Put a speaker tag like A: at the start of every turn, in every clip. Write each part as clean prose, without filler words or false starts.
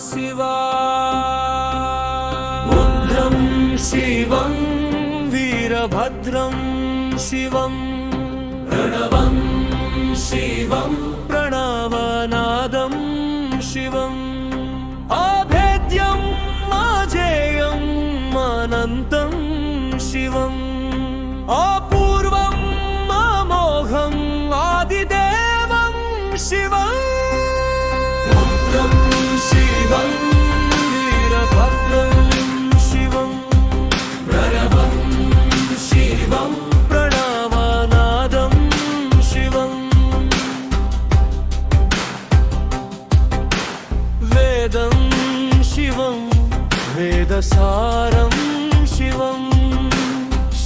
A: शिवा रुद्रं शिवं वीरभद्रं शिवं प्रणवं शिवं प्रणवनादं शिवम् अभेद्यम् अजेयम् अनन्तं शिवम् अपूर्वम् अमोघम् आदिदेवं शिवम् रुद्रं शिवं वीरभद्रं शिवं प्रणवं शिवं प्रणवनादं शिवम् वेदं शिवं वेदसारं शिवं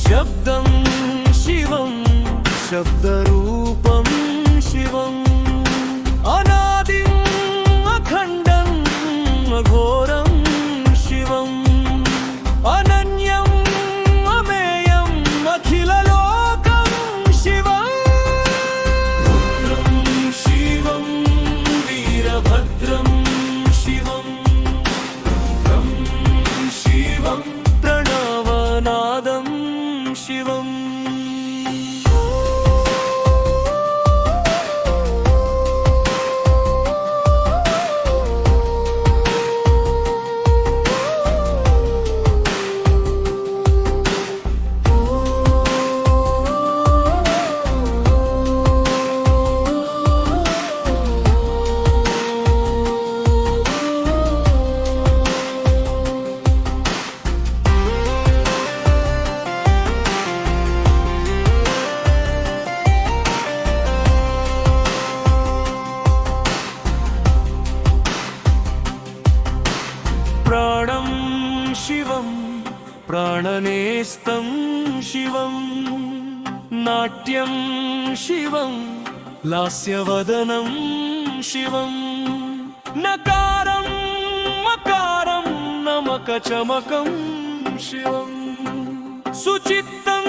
A: शब्दं शिवं शब्दरूपं शिवम् अनादिम् अखण्डम् अघोरं शिवम् अनन्यम् अमेयम् अखिललोकं शिवम् रुद्रं शिवं वीरभद्रं शिवं रुद्रं शिवं प्रणवनादं शिवम् प्राणं शिवं प्राणनेस्तं शिवं नाट्यं शिवं लास्यवदनं शिवं नकारं मकारं नमकचमकं शिवं सुचित्तं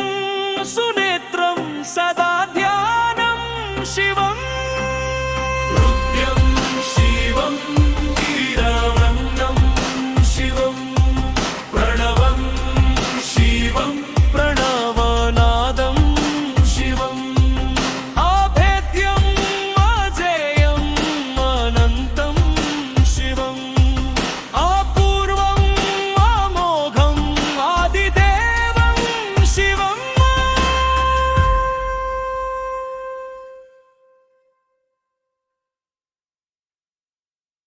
A: सुनेत्रं सदा ध्यानं शिवम्